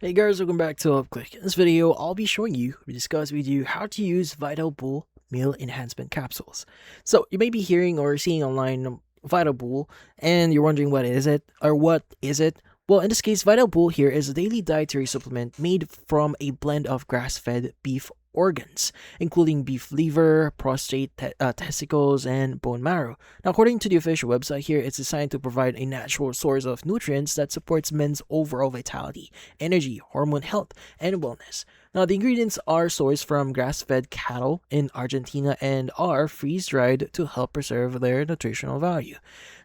Hey guys, welcome back to UpClick. In this video, I'll be showing you, discuss with you how to use Vital Bull meal enhancement capsules. So you may be hearing or seeing online Vital Bull and you're wondering what is it or what is it? Well, in this case, Vital Bull here is a daily dietary supplement made from a blend of grass-fed beef organs, including beef liver, prostate, testicles, and bone marrow. Now, according to the official website here, it's designed to provide a natural source of nutrients that supports men's overall vitality, energy, hormone health, and wellness. Now, the ingredients are sourced from grass-fed cattle in Argentina and are freeze-dried to help preserve their nutritional value.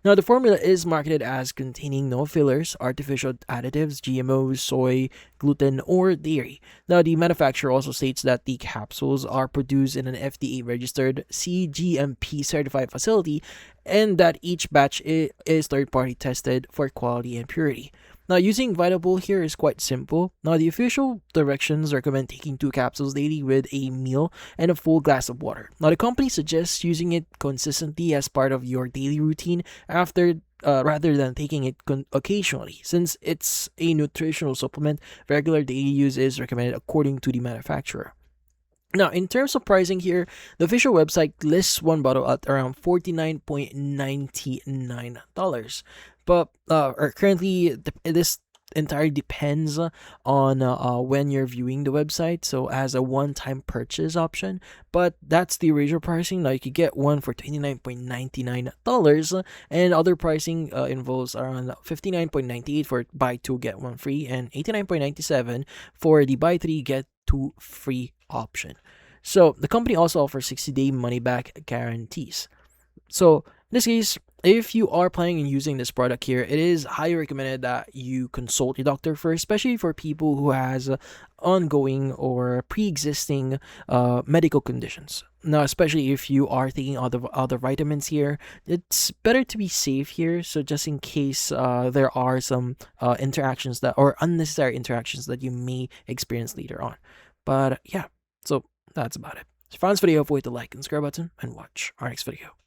Now, the formula is marketed as containing no fillers, artificial additives, GMOs, soy, gluten, or dairy. Now, the manufacturer also states that the capsules are produced in an FDA-registered CGMP certified facility and that each batch is third-party tested for quality and purity. Now, using Vitable here is quite simple. Now, the official directions recommend taking 2 capsules daily with a meal and a full glass of water. Now, the company suggests using it consistently as part of your daily routine after rather than taking it occasionally. Since it's a nutritional supplement, regular daily use is recommended according to the manufacturer. Now, in terms of pricing here, the official website lists one bottle at around $49.99. But or currently, this entirely depends on when you're viewing the website. So, as a one-time purchase option, but that's the original pricing. Now, you could get one for $29.99, and other pricing involves around $59.98 for buy two get one free, and $89.97 for the buy three get two free option. So the company also offers 60-day money back guarantees. So in this case, if you are planning on using this product here, it is highly recommended that you consult your doctor first, especially for people who has ongoing or pre-existing medical conditions. Now, especially if you are taking other vitamins here, it's better to be safe here. So just in case there are some interactions that or unnecessary interactions that you may experience later on. But yeah, so that's about it. If you found this video, avoid the like and subscribe button and watch our next video.